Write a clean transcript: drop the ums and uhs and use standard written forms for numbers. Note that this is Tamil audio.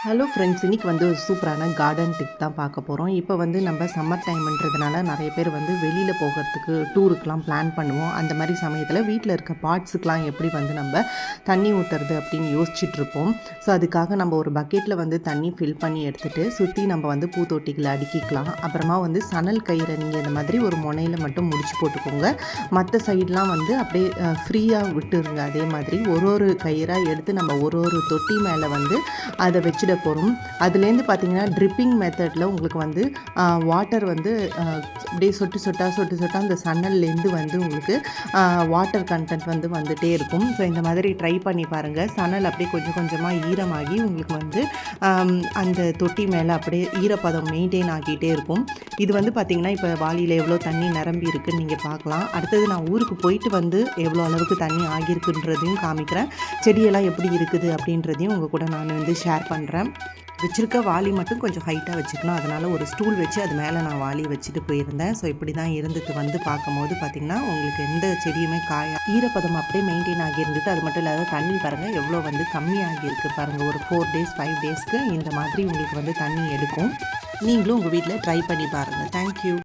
ஹலோ ஃப்ரெண்ட்ஸ், இன்றைக்கி வந்து ஒரு சூப்பரான கார்டன் டிப் தான் பார்க்க போகிறோம். இப்போ வந்து நம்ம சம்மர் டைம்ன்றதுனால நிறைய பேர் வந்து வெளியில் போகிறதுக்கு டூருக்கெலாம் பிளான் பண்ணுவோம். அந்த மாதிரி சமயத்தில் வீட்டில் இருக்க பாட்ஸுக்கெலாம் எப்படி வந்து நம்ம தண்ணி ஊற்றுறது அப்படின்னு யோசிச்சுட்ருப்போம். ஸோ அதுக்காக நம்ம ஒரு பக்கெட்டில் வந்து தண்ணி ஃபில் பண்ணி எடுத்துகிட்டு சுற்றி நம்ம வந்து பூத்தொட்டிகளை அடுக்கிக்கலாம். அப்புறமா வந்து சணல் கயிறை நீங்கள் இந்த மாதிரி ஒரு முனையில் மட்டும் முடிச்சு போட்டுக்கோங்க. மற்ற சைட்லாம் வந்து அப்படியே ஃப்ரீயாக விட்டுருங்க. அதே மாதிரி ஒரு கயிறாக எடுத்து நம்ம ஒரு தொட்டி மேலே வந்து அதை வச்சுட போகிறோம். அதுலேருந்து பார்த்திங்கன்னா ட்ரிப்பிங் மெத்தடில் உங்களுக்கு வந்து வாட்டர் வந்து அப்படியே சொட்டு சொட்டாக அந்த சன்னல்லேருந்து வந்து உங்களுக்கு வாட்டர் கண்டென்ட் வந்து வந்துகிட்டே இருக்கும். ஸோ இந்த மாதிரி ட்ரை பண்ணி பாருங்கள். சன்னல் அப்படியே கொஞ்சம் கொஞ்சமாக ஈரமாகி உங்களுக்கு வந்து அந்த தொட்டி மேலே அப்படியே ஈரப்பதம் மெயின்டைன் ஆகிட்டே இருக்கும். இது வந்து பார்த்திங்கன்னா இப்போ வாளியில் எவ்வளோ தண்ணி நிரம்பி இருக்குன்னு நீங்கள் பார்க்கலாம். அடுத்தது நான் ஊருக்கு போயிட்டு வந்து எவ்வளோ அளவுக்கு தண்ணி ஆகியிருக்குன்றதையும் காமிக்கிறேன். செடியெல்லாம் எப்படி இருக்குது அப்படின்றதையும் உங்கள் கூட நான் வந்து ஷேர் பண்ணுறேன். வச்சுருக்க வாளி மட்டும் கொஞ்சம் ஹைட்டாக வச்சுக்கணும். அதனால் ஒரு ஸ்டூல் வச்சு அது மேலே நான் வாளி வச்சுட்டு போயிருந்தேன். ஸோ இப்படி தான் இருந்துட்டு வந்து பார்க்கும்போது பார்த்திங்கன்னா உங்களுக்கு எந்த செடியுமே ஈரப்பதம் அப்படியே மெயின்டைன் ஆகியிருந்தது. அது மட்டும் இல்லாத தண்ணி பாருங்கள் எவ்வளோ வந்து கம்மியாகியிருக்கு பாருங்கள். ஒரு 4 days 5 daysக்கு இந்த மாதிரி உங்களுக்கு வந்து தண்ணி எடுக்கும். நீங்களும் உங்கள் வீட்டில் ட்ரை பண்ணி பாருங்கள். தேங்க்யூ.